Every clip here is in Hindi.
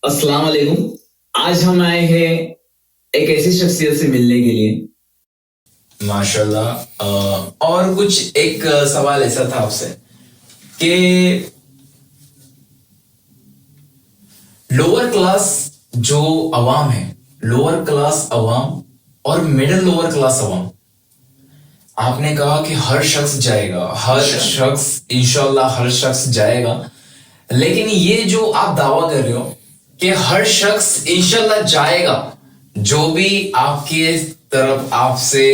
अस्सलाम वालेकुम। आज हम आए हैं एक ऐसी शख्सियत से मिलने के लिए। माशाल्लाह। और कुछ एक सवाल ऐसा था आपसे कि लोअर क्लास जो अवाम है, लोअर क्लास अवाम और मिडिल लोअर क्लास अवाम, आपने कहा कि हर शख्स जाएगा, हर शख्स इंशाल्लाह हर शख्स जाएगा, लेकिन ये जो आप दावा कर रहे हो कि हर शख्स इंशाल्लाह जाएगा, जो भी आपके तरफ आपसे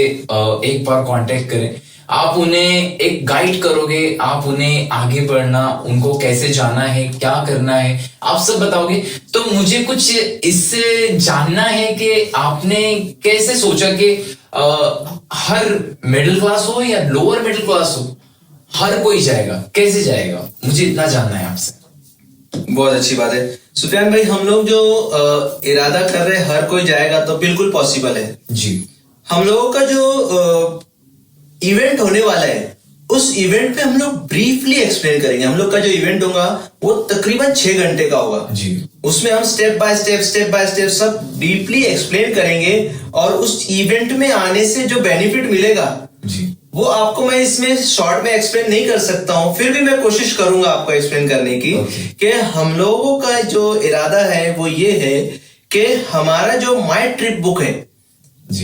एक बार कांटेक्ट करें, आप उन्हें एक गाइड करोगे, आप उन्हें आगे बढ़ना, उनको कैसे जाना है, क्या करना है, आप सब बताओगे। तो मुझे कुछ इससे जानना है कि आपने कैसे सोचा कि हर मिडिल क्लास हो या लोअर मिडिल क्लास हो, हर कोई जाएगा, कैसे जाएगा, मुझे इतना जानना है आपसे। बहुत अच्छी बात है सुफियान भाई। हम लोग जो इरादा कर रहे हैं हर कोई जाएगा, तो बिल्कुल पॉसिबल है जी। हम लोगों का जो इवेंट होने वाला है, उस इवेंट पे हम लोग ब्रीफली एक्सप्लेन करेंगे। हम लोग का जो इवेंट होगा वो तकरीबन 6 घंटे का होगा जी। उसमें हम स्टेप बाय स्टेप सब डीपली एक्सप्लेन करेंगे, और उस इवेंट में आने से जो बेनिफिट मिलेगा जी, वो आपको मैं इसमें शॉर्ट में एक्सप्लेन नहीं कर सकता हूं, फिर भी मैं कोशिश करूंगा आपको एक्सप्लेन करने की। कि हम लोगों का जो इरादा है वो ये है कि हमारा जो माई ट्रिप बुक है,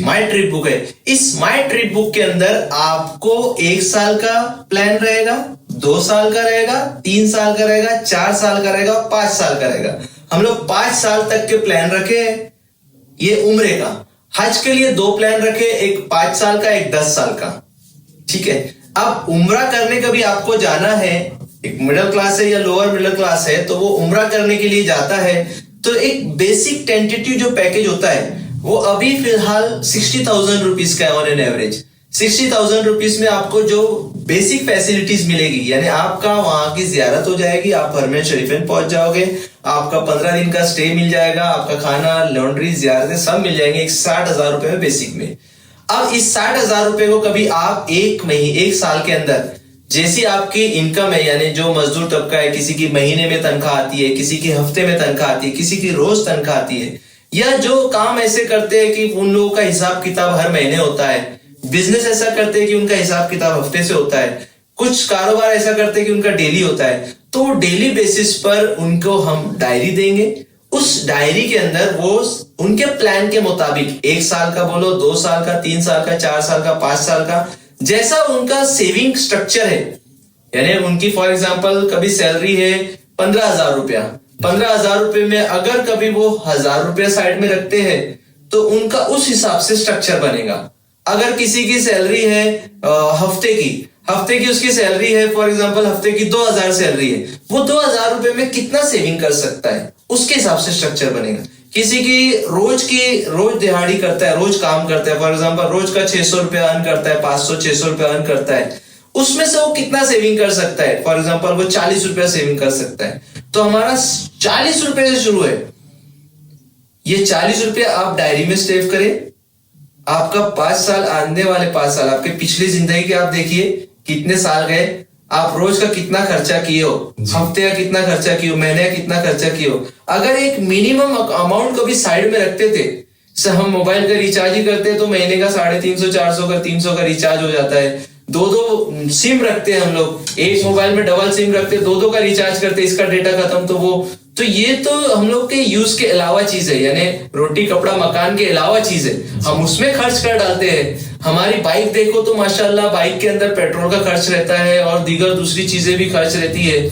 माई ट्रिप बुक है, इस माई ट्रिप बुक के अंदर आपको 1 साल का प्लान रहेगा, 2 साल का रहेगा, 3 साल का रहेगा, 4 साल का रहेगा, 5 साल का रहेगा। हम लोग 5 साल तक के प्लान रखे हैं। ये उम्रे का हज के लिए 2 प्लान रखे, एक 5 साल का, एक 10 साल का। ठीक है। अब उम्रा करने का भी आपको जाना है, एक मिडिल क्लास है या लोअर मिडिल क्लास है, तो वो उम्रा करने के लिए जाता है, तो एक बेसिक टेंटेटिव जो पैकेज होता है वो अभी फिलहाल 60,000 रुपीज का है ऑन एन एवरेज। 60,000 रुपीज में आपको जो बेसिक फैसिलिटीज मिलेगी, यानी आपका वहां की जियारत हो जाएगी, आप हरमैन शरीफेन पहुंच जाओगे, आपका 15 दिन का स्टे मिल जाएगा, आपका खाना, लॉन्ड्री, जियारतें सब मिल जाएंगे एक 60,000 रुपए में बेसिक में। अब इस 60,000 रुपए को कभी आप एक साल के अंदर जैसी आपकी इनकम है, यानी जो मजदूर तबका है, किसी की महीने में तनख्वाह आती है, किसी की हफ्ते में तनख्वाह आती है, किसी की रोज तनख्वाह आती है, या जो काम ऐसे करते हैं कि उन लोगों का हिसाब किताब हर महीने होता है, बिजनेस ऐसा करते हैं कि उनका हिसाब किताब हफ्ते से होता है, कुछ कारोबार ऐसा करते हैं कि उनका डेली होता है, तो डेली बेसिस पर उनको हम डायरी देंगे। उस डायरी के अंदर वो उनके प्लान के मुताबिक 1 साल का बोलो, 2 साल का, 3 साल का, 4 साल का, 5 साल का, जैसा उनका सेविंग स्ट्रक्चर है, यानी उनकी फॉर एग्जांपल कभी सैलरी है 15,000 रुपया, 15,000 रुपए में अगर कभी वो 1,000 रुपया साइड में रखते हैं, तो उनका उस हिसाब से स्ट्रक्चर बनेगा। अगर किसी की सैलरी है हफ्ते की उसकी सैलरी है, फॉर एग्जांपल हफ्ते की 2,000 सैलरी है, वो 2,000 रुपए में कितना सेविंग कर सकता है, उसके हिसाब से स्ट्रक्चर बनेगा। किसी की रोज दिहाड़ी करता है, रोज काम करता है, फॉर एग्जांपल रोज का 600 रुपया अर्न करता है, 500-600 रुपया अर्न करता है, उसमें से वो कितना सेविंग कर सकता है, फॉर एग्जांपल वो 40 रुपया सेविंग कर सकता है। तो हमारा 40 रुपए से शुरू है। ये 40 रुपया आप डायरी में सेव करें। आपका 5 साल, आने वाले 5 साल, आपके पिछली जिंदगी के आप देखिए कितने साल गए, आप रोज का कितना खर्चा किए हो, हफ्ते का कितना खर्चा किए हो, महीने का कितना खर्चा किए हो। अगर एक मिनिमम अमाउंट को भी साइड में रखते थे, से हम मोबाइल का रिचार्ज ही करते हैं, तो महीने का 350-400 का 300 का रिचार्ज हो जाता है। 2 सिम रखते हैं हम लोग, एक मोबाइल में डबल सिम रखते हैं, 2 का रिचार्ज करते हैं, इसका डेटा खत्म, तो ये तो हम लोग के यूज के अलावा चीज है, यानी रोटी कपड़ा मकान के अलावा चीज है, हम उसमें खर्च कर डालते हैं। हमारी बाइक देखो तो माशाल्लाह बाइक के अंदर पेट्रोल का खर्च रहता है और दीगर दूसरी चीजें भी खर्च रहती है,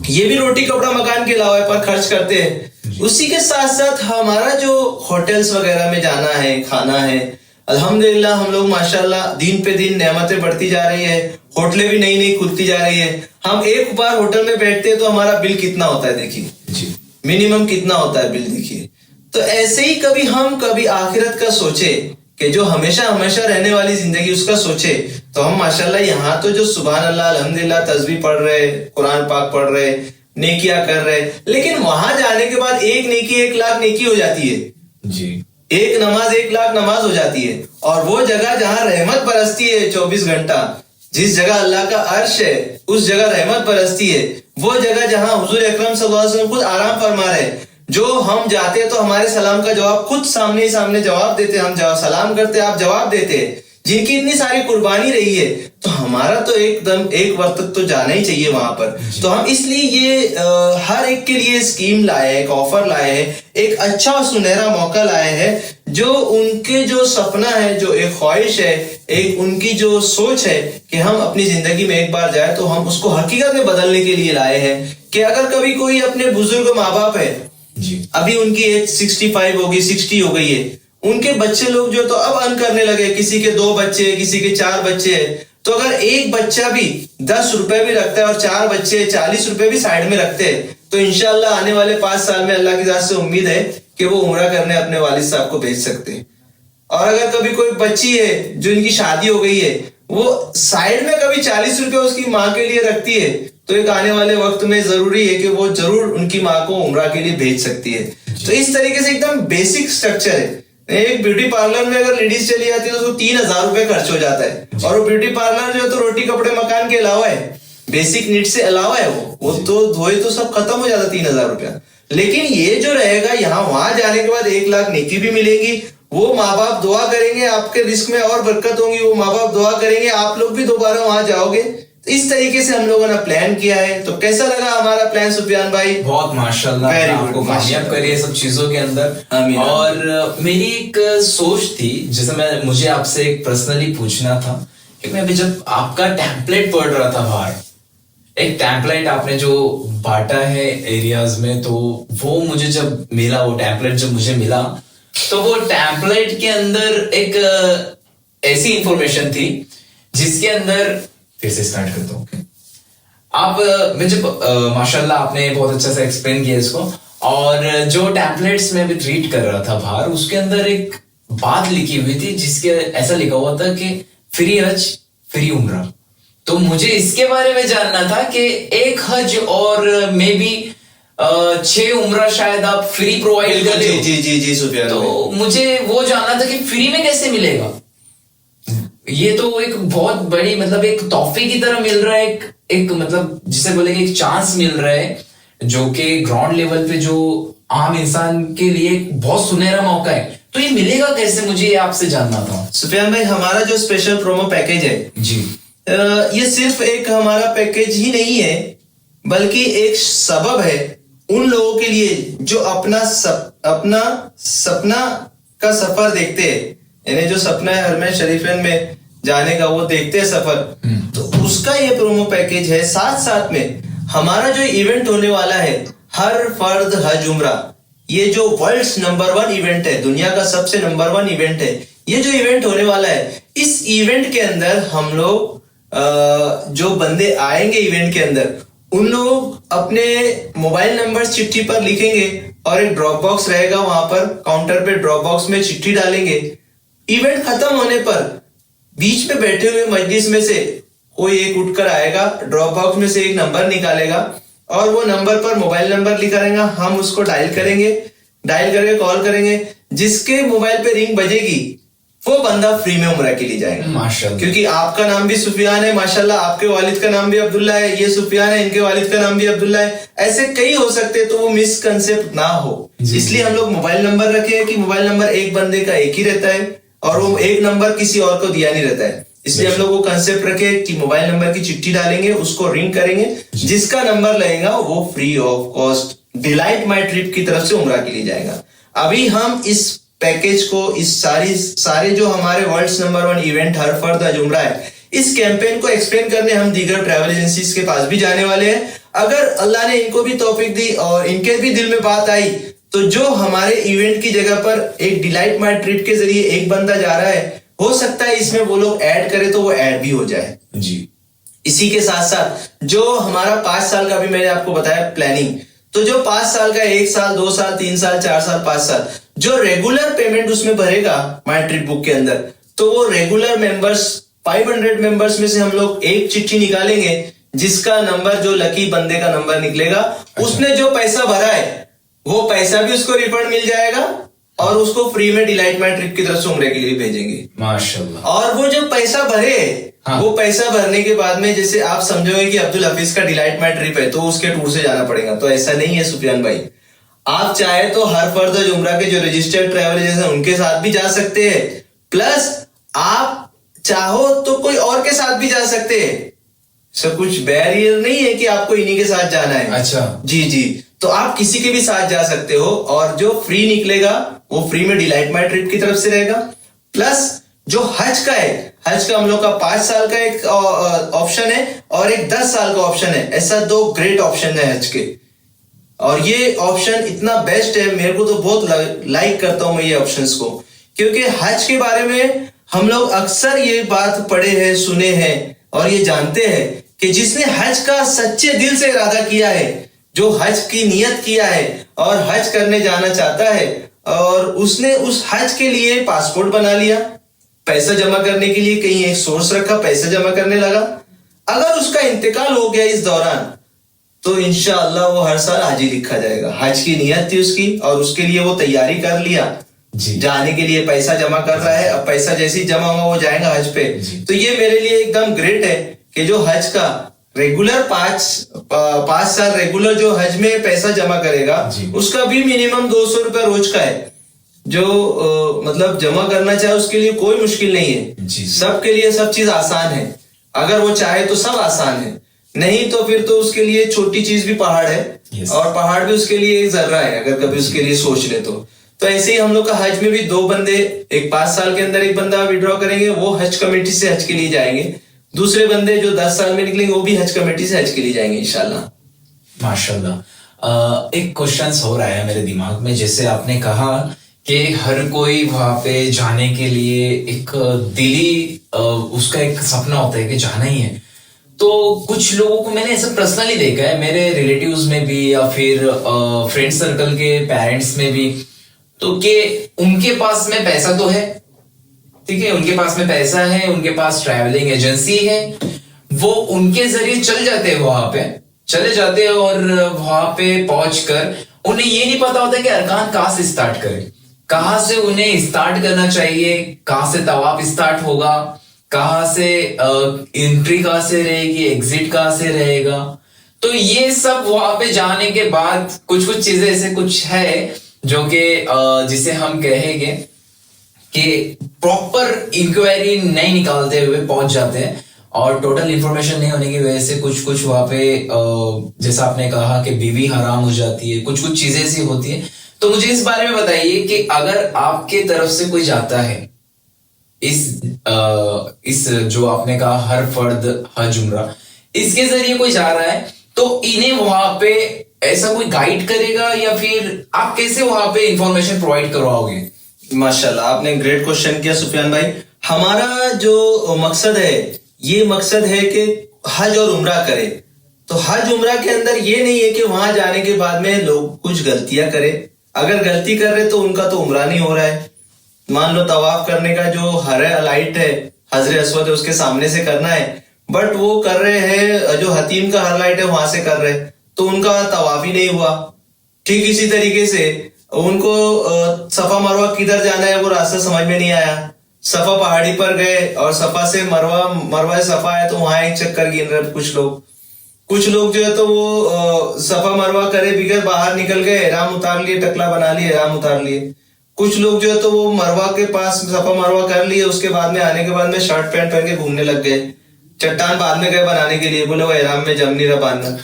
ये भी रोटी कपड़ा मकान के अलावा पर खर्च करते हैं। उसी के साथ साथ हमारा जो होटल्स वगैरह में जाना है, खाना है, अल्हम्दुलिल्लाह हम लोग माशाल्लाह दिन पे दिन नेमतें बढ़ती जा रही है, होटलें भी नई नई खुलती जा रही है। हम एक बार होटल में बैठते हैं तो हमारा बिल कितना होता है देखिए, मिनिमम कितना होता है बिल देखिए। तो ऐसे ही कभी आखिरत का सोचे कि जो हमेशा हमेशा रहने वाली जिंदगी उसका सोचे, तो हम माशाल्लाह यहाँ तो जो सुभान अल्लाह अल्हम्दुलिल्लाह तस्बीह पढ़ रहे, कुरान पाक पढ़ रहे, नेकियां कर रहे, लेकिन वहां जाने के बाद एक नेकी 1 लाख नेकी हो जाती है जी। एक नमाज 1 लाख नमाज हो जाती है। और वो जगह जहां रहमत बरसती है 24 घंटा, जिस जगह अल्लाह का अर्श है उस जगह रहमत बरसती है, वो जगह जहां हुजूर अकरम सल्लल्लाहु अलैहि वसल्लम खुद आराम फरमा रहे, जो हम जाते हैं तो हमारे सलाम का जवाब खुद सामने ही सामने जवाब देते, हम सलाम करते, आप जवाब देते, जिनकी इतनी सारी कुर्बानी रही है, तो हमारा तो एकदम एक वक्त तो जाना ही चाहिए वहां पर। तो हम इसलिए ये हर एक के लिए स्कीम लाए हैं, एक ऑफर लाए हैं, एक अच्छा और सुनहरा मौका लाए हैं, जो उनके जो सपना है, जो एक ख्वाहिश है, एक उनकी जो सोच है कि हम अपनी जिंदगी में एक बार जाए, तो हम उसको हकीकत में बदलने के लिए लाए हैं। कि अगर कभी कोई अपने बुजुर्ग माँ बाप है, अभी उनकी एज 65 होगी, 60 हो गई है, उनके बच्चे लोग जो तो अब अर्न करने लगे, किसी के 2 बच्चे, किसी के 4 बच्चे है, तो अगर एक बच्चा भी 10 रुपए भी रखता है और 4 बच्चे 40 रुपए भी साइड में रखते हैं, तो इंशाल्लाह आने वाले 5 साल में अल्लाह की जात से उम्मीद है कि वो उम्रा करने अपने वालिद साहब को भेज सकते हैं। और अगर कभी कोई बच्ची है जो इनकी शादी हो गई है, वो साइड में कभी 40 रुपए उसकी माँ के लिए रखती है, तो एक आने वाले वक्त में जरूरी है कि वो जरूर उनकी माँ को उम्रा के लिए भेज सकती है। तो इस तरीके से एकदम बेसिक स्ट्रक्चर है। एक ब्यूटी पार्लर में अगर लेडीज चली जाती है तो उसको 3000 रुपए खर्च हो जाता है, और वो ब्यूटी पार्लर जो है तो रोटी कपड़े मकान के अलावा है, बेसिक नीड से अलावा है, वो तो धोए तो सब खत्म हो जाता 3000 रुपया। लेकिन ये जो रहेगा, यहाँ वहां जाने के बाद 1 लाख नेकी भी मिलेगी, वो माँ बाप दुआ करेंगे, आपके रिस्क में और बरकत होंगी, वो माँ बाप दुआ करेंगे, आप लोग भी दोबारा वहां जाओगे। इस तरीके से हम लोगों ने प्लान किया है। तो कैसा लगा हमारा प्लान सुफियान भाई? बहुत माशाल्लाह, आपको कामयाब करिए सब चीजों के अंदर। और मेरी एक सोच थी, जैसे मुझे आपसे एक पर्सनली पूछना था कि मैं अभी जब आपका टेम्पलेट पढ़ रहा था बाहर, एक टेम्पलेट आपने जो बांटा है एरियाज में, तो वो मुझे जब मिला, वो टेम्पलेट जब मुझे मिला, तो वो टेम्पलेट के अंदर एक ऐसी इंफॉर्मेशन थी जिसके अंदर, फिर से स्टार्ट करता हूँ। आप मुझे माशाल्लाह आपने बहुत अच्छा से एक्सप्लेन किया इसको, और जो टेम्पलेट्स में भी रीड कर रहा था बाहर, उसके अंदर एक बात लिखी हुई थी जिसके ऐसा लिखा हुआ था कि फ्री हज फ्री उम्रा। तो मुझे इसके बारे में जानना था कि एक हज और मे बी 6 उम्रा शायद आप फ्री प्रोवाइड करते हो। जी सुफियान। तो मुझे वो जानना था कि फ्री में कैसे मिलेगा। ये तो एक बहुत बड़ी, मतलब एक तोहफे की तरह मिल रहा है, एक मतलब जिसे बोलेंगे एक चांस मिल रहा है, जो कि ग्राउंड लेवल पे जो आम इंसान के लिए एक बहुत सुनहरा मौका है। तो ये मिलेगा कैसे, मुझे ये आपसे जानना था। सुफियान भाई, हमारा जो स्पेशल प्रोमो पैकेज है जी, ये सिर्फ एक हमारा पैकेज ही नहीं है, बल्कि एक सबब है उन लोगों के लिए जो अपना सपना का सफर देखते हैं, यानी जो सपना है हरमैन शरीफैन में जाने का, वो देखते हैं सफर, तो उसका ये प्रोमो पैकेज है। साथ साथ में हमारा जो इवेंट होने वाला है, हर फर्द हज उम्रा, ये जो वर्ल्ड्स नंबर 1 इवेंट है, दुनिया का सबसे नंबर 1 इवेंट है, ये जो इवेंट होने वाला है, इस इवेंट के अंदर हम लोग जो बंदे आएंगे इवेंट के अंदर, उन लोग अपने मोबाइल नंबर चिट्ठी पर लिखेंगे और एक ड्रॉप बॉक्स रहेगा, वहां पर काउंटर पे ड्रॉप बॉक्स में चिट्ठी डालेंगे। इवेंट खत्म होने पर बीच में बैठे हुए मजलिस में से कोई एक उठकर आएगा, ड्रॉप बॉक्स में से एक नंबर निकालेगा और वो नंबर पर मोबाइल नंबर लिखा रहेगा, हम उसको डायल करेंगे, डायल करके कॉल करेंगे, जिसके मोबाइल पे रिंग बजेगी वो बंदा फ्री में उम्रा के लिए जाएगा माशाल्लाह। क्योंकि आपका नाम भी सुफियान है माशाल्लाह, आपके वालिद का नाम भी अब्दुल्ला है, ये सुफियान है, इनके वालिद का नाम भी अब्दुल्ला है, ऐसे कई हो सकते हैं, तो वो मिसकंसेप्ट ना हो, इसलिए हम लोग मोबाइल नंबर रखे हैं कि मोबाइल नंबर एक बंदे का एक ही रहता है और वो एक नंबर किसी और को दिया नहीं रहता है। इसलिए हम लोग वो कंसेप्ट रखे कि मोबाइल नंबर की चिट्ठी डालेंगे, उसको रिंग करेंगे, जिसका नंबर लगेगा वो free of cost delight my trip की तरफ से उम्रा के लिए जाएगा। अभी हम इस पैकेज को, इस सारे जो हमारे वर्ल्ड्स नंबर 1 इवेंट हर फर्द हज उम्रा है, इस कैंपेन को एक्सप्लेन करने हम दीगर ट्रैवल एजेंसीज के पास भी जाने वाले हैं। अगर अल्लाह ने इनको भी तौफीक दी और इनके भी दिल में बात आई, तो जो हमारे इवेंट की जगह पर एक डिलाइट माई ट्रिप के जरिए एक बंदा जा रहा है, हो सकता है इसमें वो लोग ऐड करे तो वो ऐड भी हो जाए जी। इसी के साथ साथ जो हमारा 5 साल का भी मैंने आपको बताया प्लानिंग, तो जो 5 साल का 1 साल 2 साल 3 साल 4 साल 5 साल जो रेगुलर पेमेंट उसमें भरेगा माई ट्रिप बुक के अंदर, तो वो रेगुलर मेंबर्स 500 मेंबर्स में से हम लोग एक चिट्ठी निकालेंगे, जिसका नंबर जो लकी बंदे का नंबर निकलेगा, उसने जो पैसा भरा है वो पैसा भी उसको रिफंड मिल जाएगा और उसको फ्री में डिलाइट माई ट्रिप की तरफ से उम्रे के लिए भेजेंगे माशाल्लाह। और वो जो पैसा भरे, हाँ। वो पैसा भरने के बाद में जैसे आप समझोगे कि अब्दुल हफीज का डिलाइट माई ट्रिप है तो उसके टूर से जाना पड़ेगा, तो ऐसा नहीं है सुफियान भाई। आप चाहे तो हर फर्द उम्रा के जो रजिस्टर्ड ट्रैवल एजेंट हैं उनके साथ भी जा सकते हैं, प्लस आप चाहो तो कोई और के साथ भी जा सकते हैं। सब कुछ बैरियर नहीं है कि आपको इन्हीं के साथ जाना है। अच्छा। जी जी, तो आप किसी के भी साथ जा सकते हो, और जो फ्री निकलेगा वो फ्री में डिलाइट माई ट्रिप की तरफ से रहेगा। प्लस जो हज का है, हज का हम लोग का 5 साल का एक ऑप्शन है और एक 10 साल का ऑप्शन है। ऐसा 2 ग्रेट ऑप्शन है हज के, और ये ऑप्शन इतना बेस्ट है, मेरे को तो बहुत लाइक करता हूं मैं ये ऑप्शंस को, क्योंकि हज के बारे में हम लोग अक्सर ये बात पढ़े हैं, सुने हैं और ये जानते हैं कि जिसने हज का सच्चे दिल से इरादा किया है, जो हज की नियत किया है और हज करने जाना चाहता है, और उसने उस हज के लिए पासपोर्ट बना लिया, पैसा जमा करने के लिए कहीं एक सोर्स रखा, पैसा जमा करने लगा, अगर उसका इंतकाल हो गया इस दौरान, तो इंशाअल्लाह वो हर साल हाजी लिखा जाएगा। हज की नियत थी उसकी और उसके लिए वो तैयारी कर लिया, जाने के लिए पैसा जमा कर रहा है, अब पैसा जैसे ही जमा होगा वो जाएगा हज पे। तो ये मेरे लिए एकदम ग्रेट है कि जो हज का रेगुलर 5 साल रेगुलर जो हज में पैसा जमा करेगा, उसका भी मिनिमम 200 रुपया रोज का है, जो मतलब जमा करना चाहे उसके लिए कोई मुश्किल नहीं है। सबके लिए सब चीज आसान है, अगर वो चाहे तो सब आसान है, नहीं तो फिर तो उसके लिए छोटी चीज भी पहाड़ है, और पहाड़ भी उसके लिए एक जर्रा है, अगर कभी उसके लिए सोच ले तो ऐसे ही हम लोग का हज में भी 2 बंदे, एक 5 साल के अंदर एक बंदा विड्रॉ करेंगे, वो हज कमेटी से हज के लिए जाएंगे, दूसरे बंदे जो 10 साल में निकलेंगे वो भी हज कमेटी से हज के लिए जाएंगे इंशाल्लाह। माशाल्लाह। एक क्वेश्चन हो रहा है मेरे दिमाग में, जैसे आपने कहा कि हर कोई वहां पे जाने के लिए एक दिली उसका एक सपना होता है कि जाना ही है, तो कुछ लोगों को मैंने ऐसा पर्सनली देखा है, मेरे रिलेटिव्स में भी या फिर फ्रेंड सर्कल के पेरेंट्स में भी, तो कि उनके पास में पैसा तो है, ठीक है, उनके पास में पैसा है, उनके पास ट्रैवलिंग एजेंसी है, वो उनके जरिए चल जाते हैं, वहां पे चले जाते हैं, और वहां पे पहुंचकर उन्हें ये नहीं पता होता कि अरकान कहां से स्टार्ट करें, कहां से उन्हें स्टार्ट करना चाहिए, कहां से तवाफ स्टार्ट होगा, कहां से एंट्री कहां से रहेगी, एग्जिट कहां से रहेगा। तो ये सब वहां पे जाने के बाद कुछ कुछ चीजें ऐसे कुछ है जो कि जिसे हम कहेंगे कि प्रॉपर इंक्वायरी नहीं निकालते हुए पहुंच जाते हैं, और टोटल इंफॉर्मेशन नहीं होने की वजह से कुछ कुछ वहां पे जैसा आपने कहा कि बीवी हराम हो जाती है, कुछ कुछ चीजें ऐसी होती है। तो मुझे इस बारे में बताइए कि अगर आपके तरफ से कोई जाता है इस जो आपने कहा हर फर्द हज उम्रा, इसके जरिए कोई जा रहा है, तो इन्हें वहां पे ऐसा कोई गाइड करेगा या फिर आप कैसे वहां पे इंफॉर्मेशन प्रोवाइड करवाओगे? माशाल्लाह, आपने ग्रेट क्वेश्चन किया सुफियान भाई। हमारा जो मकसद है, ये मकसद है कि हज और उम्रा करे। तो हज उम्रा के अंदर ये नहीं है कि वहां जाने के बाद में लोग कुछ गलतियां करें, अगर गलती कर रहे तो उनका तो उम्रा नहीं हो रहा है। मान लो तवाफ करने का जो हलाइट है, हजरे अस्वद है, उसके सामने से करना है, बट वो कर रहे हैं जो हतीम का हलाइट है वहां से कर रहे, तो उनका तवाफ ही नहीं हुआ। ठीक इसी तरीके से उनको सफा मरवा किधर जाना है वो रास्ता समझ में नहीं आया, सफा पहाड़ी पर गए और सफा से मरवा से सफा है तो वहां एक चक्कर गिन रहे कुछ लोग जो है तो वो सफा मरवा करे बिगैर बाहर निकल गए, एहराम उतार लिए, टकला बना लिए, एहराम उतार लिए। कुछ लोग जो है तो वो मरवा के पास सफा मरवा कर लिए, उसके बाद में आने के बाद में शर्ट पैंट पहन के घूमने लग गए, चट्टान बाद में गए बनाने के लिए, बोले वो एहराम में जम नहीं रहा बांधना।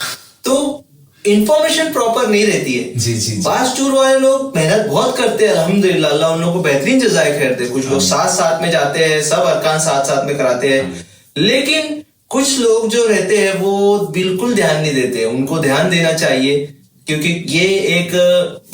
तो इंफॉर्मेशन प्रॉपर नहीं रहती है। जी। बास टूर वाले लोग मेहनत बहुत करते हैं, अल्हम्दुलिल्लाह, अल्लाह उन लोगों को बेहतरीन जज़ाए खैर दे। कुछ लोग साथ में जाते हैं, सब अरकान साथ में कराते हैं, लेकिन कुछ लोग जो रहते हैं वो बिल्कुल ध्यान नहीं देते। उनको ध्यान देना चाहिए, क्योंकि ये एक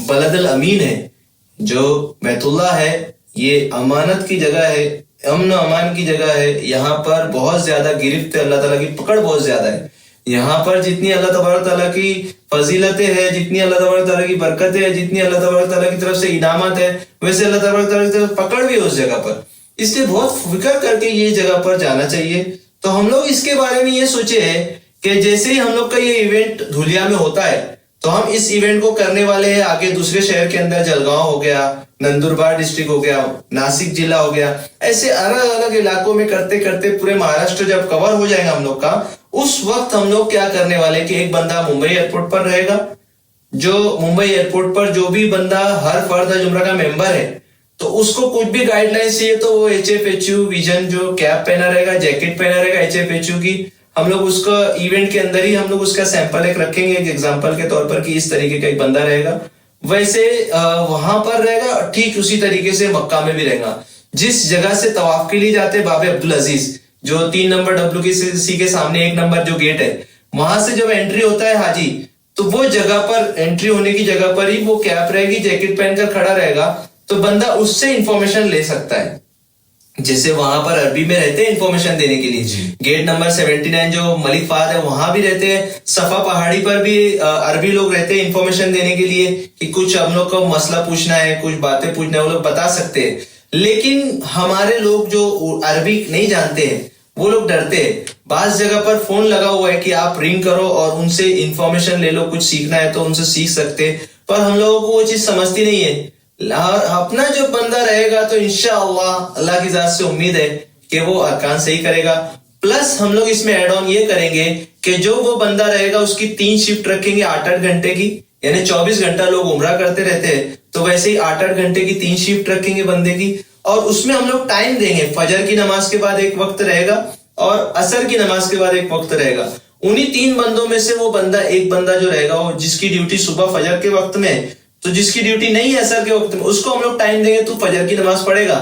बलदल अमीन है, जो बैतुल्लाह है, ये अमानत की जगह है, अमन अमान की जगह है। यहाँ पर बहुत ज्यादा गिरफ्त है, अल्लाह ताला की पकड़ बहुत ज्यादा है। यहाँ पर जितनी अल्लाह तबारक तआला की फजीलतें हैं, जितनी अल्लाह तबारक तआला की बरकतें हैं, जितनी अल्लाह तबारक तआला की तरफ से इनामत है, वैसे अल्लाह तबारक तआला की तरफ पकड़ भी है उस जगह पर। इसलिए बहुत फिक्र करके ये जगह पर जाना चाहिए। तो हम लोग इसके बारे में ये सोचे है कि जैसे ही हम लोग का ये इवेंट धुलिया में होता है, तो हम इस इवेंट को करने वाले हैं आगे दूसरे शहर के अंदर, जलगांव हो गया, नंदुरबार डिस्ट्रिक्ट हो गया, नासिक जिला हो गया, ऐसे अलग अलग इलाकों में करते करते पूरे महाराष्ट्र जब कवर हो जाएगा हम लोग का, उस वक्त हम लोग क्या करने वाले कि एक बंदा मुंबई एयरपोर्ट पर रहेगा, जो मुंबई एयरपोर्ट पर जो भी बंदा हर फर्द हज उम्रा का मेंबर है, तो उसको कुछ भी गाइडलाइंस चाहिए तो वो HFHU विजन जो कैप पहना रहेगा, जैकेट पहना रहेगा HFHU की, हम लोग उसका इवेंट के अंदर ही हम लोग उसका सैंपल एक रखेंगे एक एग्जांपल के तौर पर कि इस तरीके का एक बंदा रहेगा, वैसे वहां पर रहेगा, ठीक उसी तरीके से मक्का में भी रहेगा। जिस जगह से तवाफ के लिए जाते हैं बाबे अब्दुल अजीज, जो 3 नंबर WKC के सामने 1 नंबर जो गेट है, वहां से जब एंट्री होता है हाजी, तो वो जगह पर एंट्री होने की जगह पर ही वो कैप रहेगी, जैकेट पहनकर खड़ा रहेगा, तो बंदा उससे इंफॉर्मेशन ले सकता है। जैसे वहां पर अरबी में रहते हैं इंफॉर्मेशन देने के लिए, गेट नंबर 79 जो मलिक फाहद है वहां भी रहते हैं, सफा पहाड़ी पर भी अरबी लोग रहते हैं इंफॉर्मेशन देने के लिए कि कुछ हम लोग को मसला पूछना है, कुछ बातें पूछना है, वो लोग बता सकते हैं। लेकिन हमारे लोग जो अरबी नहीं जानते हैं वो लोग डरते हैं। बास जगह पर फोन लगा हुआ है कि आप रिंग करो और उनसे इंफॉर्मेशन ले लो, कुछ सीखना है तो उनसे सीख सकते हैं, पर हम लोगों को वो चीज समझती नहीं है। और अपना जो बंदा रहेगा तो इंशाअल्लाह अल्लाह की जात से उम्मीद है कि वो अरकान सही करेगा। प्लस हम लोग इसमें ऐड ऑन ये करेंगे कि जो वो बंदा रहेगा उसकी 3 शिफ्ट रखेंगे 8-8 घंटे की, यानी 24 घंटा लोग उम्रा करते रहते हैं, तो वैसे ही 8-8 घंटे की 3 शिफ्ट रखेंगे बंदे की, और उसमें हम लोग टाइम देंगे। फजर की नमाज के बाद एक वक्त रहेगा और असर की नमाज के बाद एक वक्त रहेगा। उन्हीं 3 बंदों में से वो बंदा एक बंदा जो रहेगा वो जिसकी ड्यूटी सुबह फजर के वक्त में, तो जिसकी ड्यूटी नहीं है असर के वक्त में, उसको हम लोग टाइम देंगे, तू फजर की नमाज पढ़ेगा।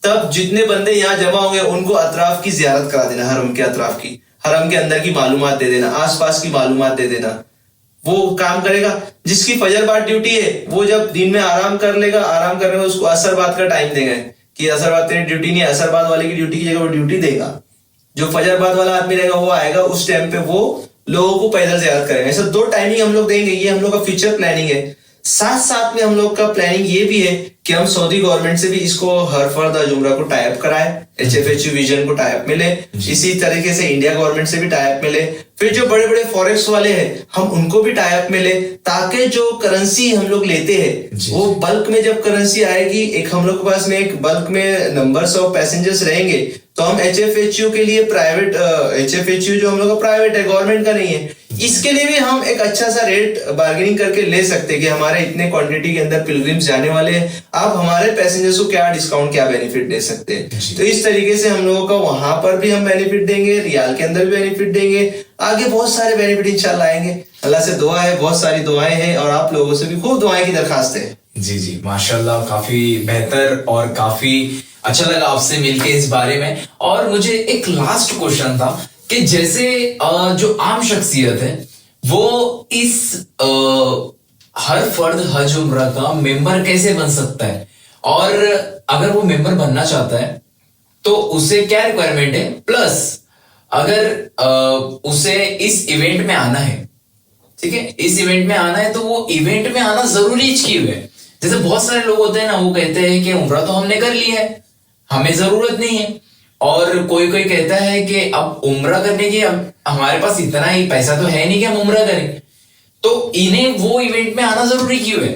तब जितने बंदे यहाँ जमा होंगे उनको अतराफ की जियारत करा देना, हरम के अतराफ की, हरम के अंदर की मालूमात दे देना, आसपास की मालूमात दे देना, वो काम करेगा। जिसकी फजर बाद ड्यूटी है वो जब दिन में आराम कर लेगा, आराम करने में उसको असर बाद का टाइम देंगे कि असर बाद तेरी ड्यूटी नहीं है, असर बाद वाले की ड्यूटी की जगह वो ड्यूटी देगा। जो फजर बाद वाला आदमी रहेगा वो आएगा, उस टाइम पे वो लोगों को पैदल जियारत करेंगे। ऐसा 2 टाइमिंग हम लोग देंगे, ये हम लोग का फ्यूचर प्लानिंग है। साथ साथ में हम लोग का प्लानिंग ये भी है कि हम सऊदी गवर्नमेंट से भी इसको हर फर्द हज उम्रा को टाइप कराए, HFHU विजन को टाइप मिले, इसी तरीके से इंडिया गवर्नमेंट से भी टाइप मिले, फिर जो बड़े बड़े फॉरेक्स वाले हैं हम उनको भी टाइप मिले, ताकि जो करेंसी हम लोग लेते हैं वो बल्क में जब करेंसी आएगी, एक हम लोग के पास में एक बल्क में नंबर्स ऑफ पैसेंजर्स रहेंगे, तो हम HFHU के लिए प्राइवेट, HFHU जो हम लोग का प्राइवेट है, गवर्नमेंट का नहीं है, इसके लिए भी हम एक अच्छा सा रेट बार्गेनिंग करके ले सकते हैं कि हमारे इतने क्वांटिटी के अंदर पिलग्रिम्स जाने वाले हैं, आप हमारे पैसेंजर्स को क्या डिस्काउंट, क्या बेनिफिट दे सकते हैं। तो इस तरीके से हम लोगों का वहां पर भी हम बेनिफिट देंगे, रियाल के अंदर भी बेनिफिट देंगे, आगे बहुत सारे बेनिफिट इंशाल्लाह आएंगे। अल्लाह से दुआ है, बहुत सारी दुआएं हैं और आप लोगों से भी खूब दुआएं की दरखास्त है। जी जी माशाल्लाह, काफी बेहतर और काफी अच्छा लगा आपसे मिलके इस बारे में। और मुझे एक लास्ट क्वेश्चन था कि जैसे जो आम शख्सियत है वो इस हर फर्द हज उम्रा का मेंबर कैसे बन सकता है, और अगर वो मेंबर बनना चाहता है तो उसे क्या रिक्वायरमेंट है, प्लस अगर उसे इस इवेंट में आना है, ठीक है, इस इवेंट में आना है तो वो इवेंट में आना जरूरी क्यों है। जैसे बहुत सारे लोग होते हैं ना, वो कहते हैं कि उम्रा तो हमने कर लिया है, हमें जरूरत नहीं है, और कोई कोई कहता है कि अब उम्रा करने की अब हमारे पास इतना ही पैसा तो है नहीं कि हम उम्रा करें, तो इन्हें वो इवेंट में आना जरूरी क्यों है।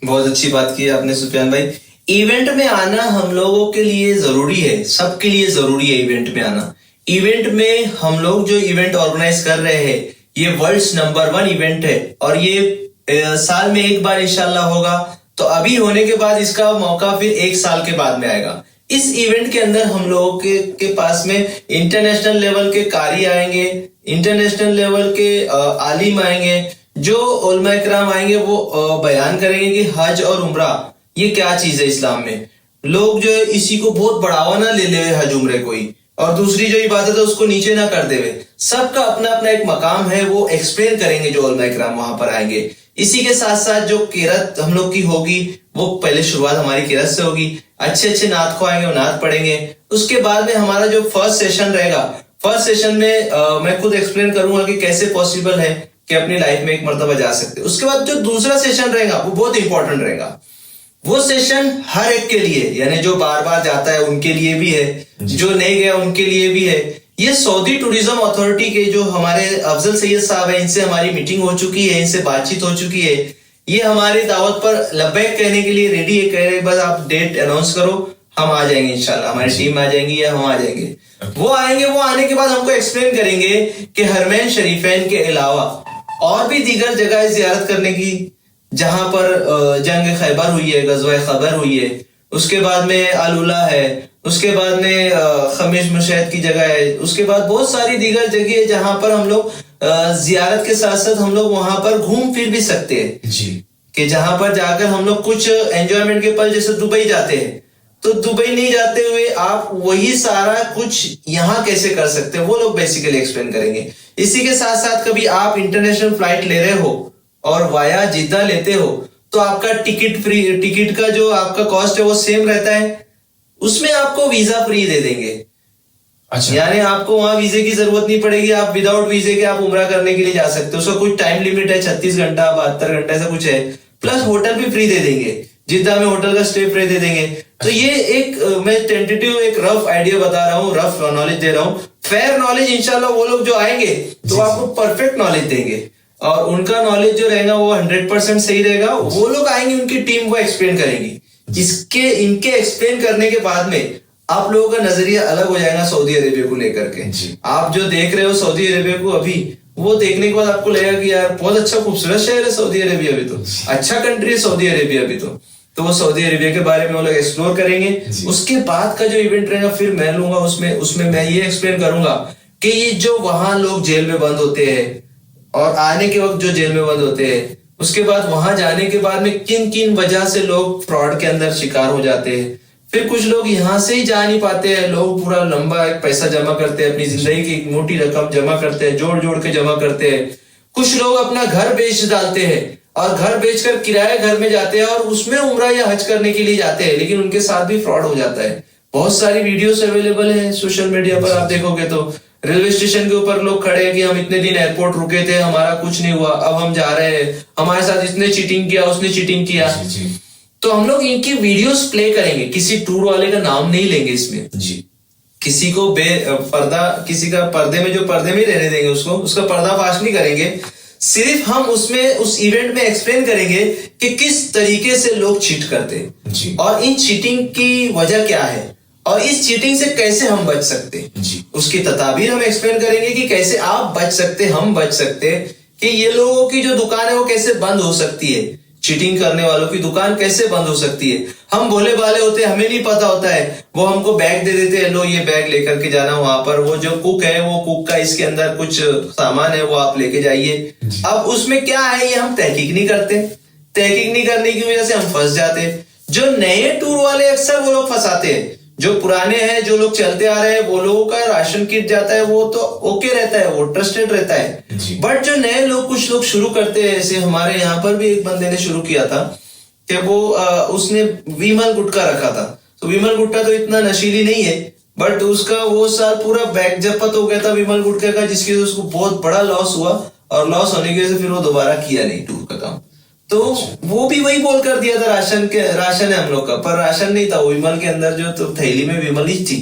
बहुत अच्छी बात की आपने सुफियान भाई। इवेंट में आना हम लोगों के लिए जरूरी है, सबके लिए जरूरी है इवेंट में आना। इवेंट में हम लोग जो इवेंट ऑर्गेनाइज कर रहे हैं ये वर्ल्ड्स नंबर 1 इवेंट है, और ये साल में एक बार इंशाल्लाह होगा। तो अभी होने के बाद इसका मौका फिर 1 साल के बाद में आएगा। इस इवेंट के अंदर हम लोगों के पास में इंटरनेशनल लेवल के कारी आएंगे, इंटरनेशनल लेवल के आलिम आएंगे, जो उलमा इकराम आएंगे, वो बयान करेंगे कि हज और उम्रा ये क्या चीज है इस्लाम में। लोग जो है इसी को बहुत बढ़ावा ना ले ले हज उम्रे कोई, और दूसरी जो इबादत है उसको नीचे ना कर देवे। सबका अपना अपना एक मकाम है, वो एक्सप्लेन करेंगे जो उलमा इकराम वहां पर आएंगे। इसी के साथ साथ जो किरत हम लोग की होगी वो पहले शुरुआत हमारी किरत से होगी, अच्छे अच्छे नात को आएंगे, वो नात पढ़ेंगे। उसके बाद में हमारा जो फर्स्ट सेशन रहेगा, फर्स्ट सेशन में मैं खुद एक्सप्लेन करूंगा कि कैसे पॉसिबल है कि अपनी लाइफ में एक मर्तबा जा सकते। उसके बाद जो दूसरा सेशन रहेगा वो बहुत इंपॉर्टेंट रहेगा। वो सेशन हर एक के लिए, यानी जो बार बार जाता है उनके लिए भी है, जो नहीं गया उनके लिए भी है। ये सऊदी टूरिज्म अथॉरिटी के जो हमारे अफजल सैयद साहब है, इनसे हमारी मीटिंग हो चुकी है, इनसे बातचीत हो चुकी है। ये हमारी दावत पर लब्बैक कहने के लिए रेडी है, कह रहे बस आप डेट अनाउंस करो, हम आ जाएंगे इंशाल्लाह, हमारी टीम आ जाएंगी या हम आ जाएंगे। वो आएंगे, वो आने के बाद हमको एक्सप्लेन करेंगे कि हरमैन शरीफैन के अलावा और भी दीगर जगह है जियारत करने की, जहां पर जंग खैबर हुई है, गज़वा खैबर हुई है। उसके बाद में आलूला है, उसके बाद में खमीश मुशैद की जगह है, उसके बाद बहुत सारी दीगर जगह है जहां पर हम लोग जियारत के साथ साथ हम लोग वहां पर घूम फिर भी सकते हैं जी। कि जहां पर जाकर हम लोग कुछ एंजॉयमेंट के पल, जैसे दुबई जाते हैं तो दुबई नहीं जाते हुए आप वही सारा कुछ यहाँ कैसे कर सकते हैं, वो लोग बेसिकली एक्सप्लेन करेंगे। इसी के साथ साथ कभी आप इंटरनेशनल फ्लाइट ले रहे हो और वाया जिद्दा लेते हो तो आपका टिकट का जो आपका कॉस्ट है वो सेम रहता है, उसमें आपको वीजा फ्री दे देंगे। अच्छा, यानी आपको वहां वीजे की जरूरत नहीं पड़ेगी, आप विदाउट वीजे के आप उम्रा करने के लिए जा सकते हो। उसका कुछ टाइम लिमिट है, 36 घंटा 72 घंटा ऐसा कुछ है, प्लस होटल भी फ्री दे देंगे, जिद्दा में होटल का स्टे फ्री दे देंगे। तो ये एक मैं टेंटेटिव एक रफ आइडिया बता रहा हूँ, रफ नॉलेज दे रहा हूँ। फेयर नॉलेज इंशाल्लाह वो लोग जो आएंगे तो आपको परफेक्ट नॉलेज देंगे और उनका नॉलेज जो रहेगा वो 100% सही रहेगा। वो लोग आएंगे, उनकी टीम वो एक्सप्लेन करेंगी। इनके एक्सप्लेन करने के बाद में आप लोगों का नजरिया अलग हो जाएगा सऊदी अरेबिया को लेकर के। आप जो देख रहे हो सऊदी अरेबिया को अभी, वो देखने के बाद आपको लगेगा कि यार बहुत अच्छा खूबसूरत शहर है सऊदी अरेबिया, अभी तो अच्छा कंट्री है सऊदी अरेबिया अभी तो वो सऊदी अरेबिया के बारे में वो लोग एक्सप्लोर करेंगे। उसके बाद का जो इवेंट रहेगा फिर मैं लूंगा, उसमें मैं ये एक्सप्लेन करूंगा कि ये जो वहां लोग जेल में बंद होते हैं और आने के वक्त जो जेल में बंद होते हैं, उसके बाद वहां जाने के बाद में किन किन वजह से लोग फ्रॉड के अंदर शिकार हो जाते हैं। फिर कुछ लोग यहाँ से ही जा नहीं पाते हैं, लोग पूरा लंबा एक पैसा जमा करते हैं, अपनी जिंदगी की एक मोटी रकम जमा करते हैं, जोड़ जोड़ के जमा करते हैं। कुछ लोग अपना घर बेच डालते हैं और घर बेचकर किराए घर में जाते हैं और उसमें उम्रा या हज करने के लिए जाते हैं, लेकिन उनके साथ भी फ्रॉड हो जाता है। बहुत सारी वीडियोस अवेलेबल है सोशल मीडिया पर, आप देखोगे तो रेलवे स्टेशन के ऊपर लोग खड़े हैं कि हम इतने दिन एयरपोर्ट रुके थे, हमारा कुछ नहीं हुआ, अब हम जा रहे हैं, हमारे साथ इसने चीटिंग किया, उसने चीटिंग किया। तो हम लोग इनकी वीडियोस प्ले करेंगे, किसी टूर वाले का नाम नहीं लेंगे इसमें जी, किसी को किसी का पर्दे में जो पर्दे में रहने देंगे उसका पर्दाफाश नहीं करेंगे। सिर्फ हम उसमें उस इवेंट में एक्सप्लेन करेंगे कि किस तरीके से लोग चीट करते हैं और इन चीटिंग की वजह क्या है और इस चीटिंग से कैसे हम बच सकते हैं। उसकी तदाबीर हम एक्सप्लेन करेंगे कि कैसे आप बच सकते, हम बच सकते, कि ये लोगों की जो दुकान है वो कैसे बंद हो सकती है, चीटिंग करने वालों की दुकान कैसे बंद हो सकती है। हम भोले भाले होते हैं, हमें नहीं पता होता है, वो हमको बैग दे देते हैं, लो ये बैग लेकर के जाना वहां पर, वो जो कुक है वो कुक का इसके अंदर कुछ सामान है वो आप लेके जाइए। अब उसमें क्या है ये हम तहकीक नहीं करते, तहकीक नहीं करने की वजह से हम फंस जाते हैं। जो नए टूर वाले अक्सर वो लोग फंसाते हैं, जो पुराने हैं जो लोग चलते आ रहे हैं वो लोगों का राशन किट जाता है वो तो ओके रहता है, वो ट्रस्टेड रहता है। बट जो नए लोग कुछ लोग शुरू करते हैं, ऐसे हमारे यहाँ पर भी एक बंदे ने शुरू किया था कि वो उसने विमल गुटखा रखा था। तो विमल गुटखा तो इतना नशीली नहीं है, बट उसका वो साल पूरा बैग जब्त हो गया था विमल गुटखा का, जिसकी वजह से उसको बहुत बड़ा लॉस हुआ और लॉस होने की वजह से फिर वो दोबारा किया नहीं टूर का काम। तो वो भी वही बोल कर दिया था राशन है हम लोग का, पर राशन नहीं था, वो विमल के अंदर जो तो थैली में विमल ही थी,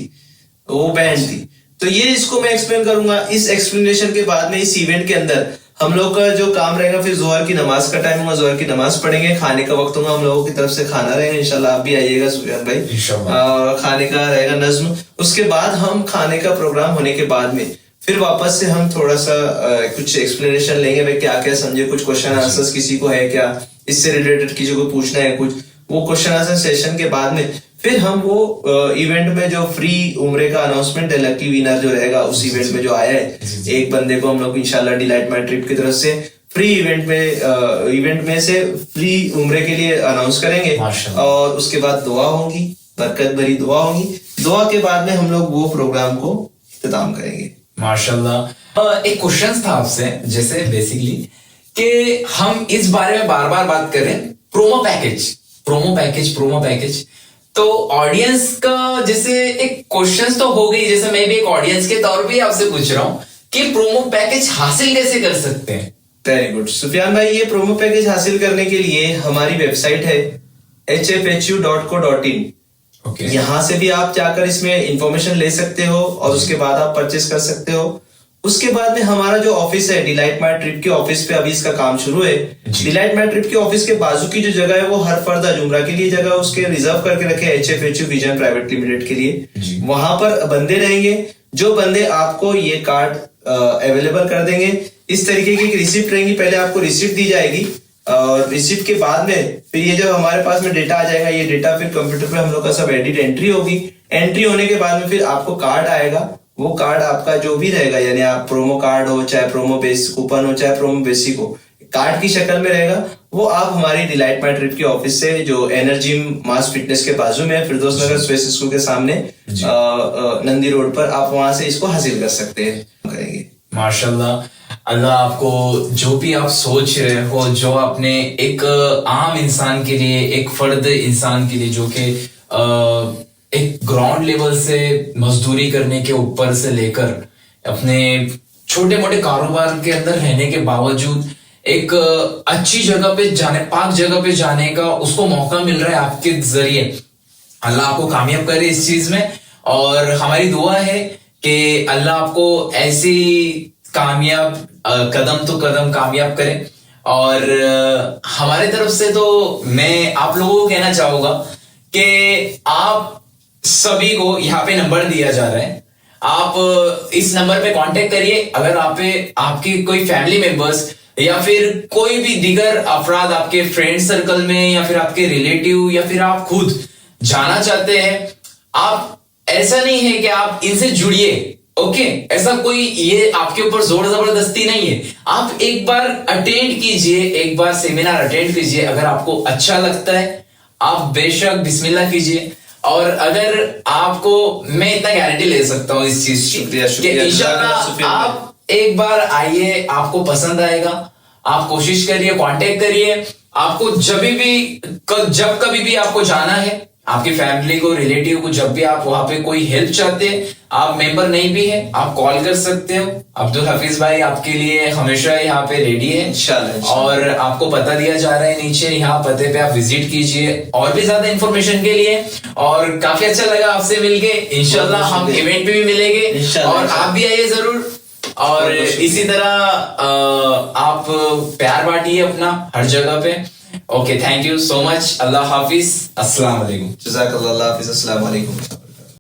वो बैंड थी। तो ये इसको मैं एक्सप्लेन करूंगा। इस एक्सप्लेनेशन के बाद में इस इवेंट के अंदर हम लोग का जो काम रहेगा, फिर जोहर की नमाज का टाइम होगा, जोहर की नमाज पढ़ेंगे, खाने का वक्त होगा, हम लोगों की तरफ से खाना रहेगा, इंशाल्लाह आप भी आइएगा सुफियान भाई, खाने का रहेगा नज्म। उसके बाद हम खाने का प्रोग्राम होने के बाद में फिर वापस से हम थोड़ा सा कुछ एक्सप्लेनेशन लेंगे, भाई क्या क्या समझे, कुछ क्वेश्चन आंसर्स किसी को है क्या, इससे रिलेटेड किसी को पूछना है कुछ, वो क्वेश्चन आंसर सेशन के बाद में फिर हम वो इवेंट में जो फ्री उम्रे का अनाउंसमेंट है, लकी विनर जो रहेगा उस इवेंट में जो आया है, एक बंदे को हम लोग इंशाल्लाह डिलाइट माई ट्रिप की तरफ से फ्री इवेंट में से फ्री उम्रे के लिए अनाउंस करेंगे। और उसके बाद दुआ होगी, बरकत भरी दुआ होगी, दुआ के बाद में हम लोग वो प्रोग्राम को इख्तिताम करेंगे। माशाल्लाह। एक क्वेश्चन था आपसे, जैसे बेसिकली कि हम इस बारे में बार बार बात करें, प्रोमो पैकेज, तो ऑडियंस का जैसे एक क्वेश्चन तो हो गई, जैसे मैं भी एक ऑडियंस के तौर पे आपसे पूछ रहा हूं कि प्रोमो पैकेज हासिल कैसे कर सकते हैं। वेरी गुड सुफियान भाई, ये प्रोमो पैकेज हासिल करने के लिए हमारी वेबसाइट है hfhu.co.in। यहाँ से भी आप जाकर इसमें इंफॉर्मेशन ले सकते हो और उसके बाद आप परचेस कर सकते हो। उसके बाद में हमारा जो ऑफिस है डिलाइट माई ट्रिप के ऑफिस पे अभी इसका काम शुरू है। डिलाइट माई ट्रिप के ऑफिस के बाजू की जो जगह है वो हर फर्द जुमरा के लिए जगह उसके रिजर्व करके रखे HFHU विजन प्राइवेट लिमिटेड के लिए। वहां पर बंदे रहेंगे, जो बंदे आपको ये कार्ड अवेलेबल कर देंगे। इस तरीके की एक रिसिप्ट रहेंगी, पहले आपको रिसिप्ट दी जाएगी और रिसिप्ट के बाद में फिर ये जब हमारे पास में डेटा आ जाएगा, ये डेटा फिर कंप्यूटर पे हम लोग का सब एडिट एंट्री होगी। एंट्री होने के बाद में फिर आपको कार्ड आएगा, वो कार्ड आपका जो भी रहेगा, यानी आप प्रोमो कार्ड हो चाहे प्रोमो बेस कूपन हो चाहे प्रोमो बेसिक हो, कार्ड की शक्ल में रहेगा। वो आप हमारी डिलाइट माई ट्रिप के ऑफिस से जो एनर्जी मास फिटनेस के बाजू में है, फिरदौस नगर स्पेस स्कूल के सामने नंदी रोड पर, आप वहां से इसको हासिल कर सकते हैं। करेंगे माशाल्लाह, अल्लाह आपको जो भी आप सोच रहे हो, जो आपने एक आम इंसान के लिए, एक फर्द इंसान के लिए जो कि एक ग्राउंड लेवल से मजदूरी करने के ऊपर से लेकर अपने छोटे मोटे कारोबार के अंदर रहने के बावजूद एक अच्छी जगह पे जाने, पाक जगह पे जाने का उसको मौका मिल रहा है आपके जरिए। अल्लाह आपको कामयाब करे इस चीज में, और हमारी दुआ है कि अल्लाह आपको ऐसी कामयाब कदम तो कदम कामयाब करे। और हमारे तरफ से तो मैं आप लोगों को कहना चाहूंगा कि आप सभी को यहाँ पे नंबर दिया जा रहा है, आप इस नंबर पे कांटेक्ट करिए। अगर आपके कोई फैमिली मेंबर्स या फिर कोई भी दीगर अफराद आपके फ्रेंड सर्कल में या फिर आपके रिलेटिव या फिर आप खुद जाना चाहते हैं, आप ऐसा नहीं है कि आप इनसे जुड़िए, ओके, ऐसा कोई ये आपके ऊपर जोर जबरदस्ती नहीं है। आप एक बार अटेंड कीजिए, एक बार सेमिनार अटेंड कीजिए। अगर आपको अच्छा लगता है आप बेशक बिस्मिल्लाह कीजिए। और अगर आपको, मैं इतना गारंटी ले सकता हूं इस चीज की कि इंशाल्लाह आप एक बार आइए, आपको पसंद आएगा। आप कोशिश करिए, कांटेक्ट करिए। आपको जब कभी भी आपको जाना है, आपकी फैमिली को, रिलेटिव को, जब भी आप वहां पे कोई हेल्प चाहते हैं, आप मेंबर नहीं भी है, आप कॉल कर सकते हो। अब्दुल हफीज भाई आपके लिए हमेशा यहाँ पे रेडी है इंशाल्लाह। और आपको पता दिया जा रहा है नीचे, यहाँ पते पे आप विजिट कीजिए और भी ज्यादा इंफॉर्मेशन के लिए। और काफी अच्छा लगा आपसे मिलके, इंशाल्लाह हम इवेंट पे भी मिलेंगे और आप भी आइए जरूर। और इसी तरह आप प्यार बांटिए अपना हर जगह पे। Okay, thank you so much. अल्लाह हाफिज, अस्सलाम वालेकुम। जज़ाकल्लाह, अल्लाह हाफिज, अस्सलाम वालेकुम।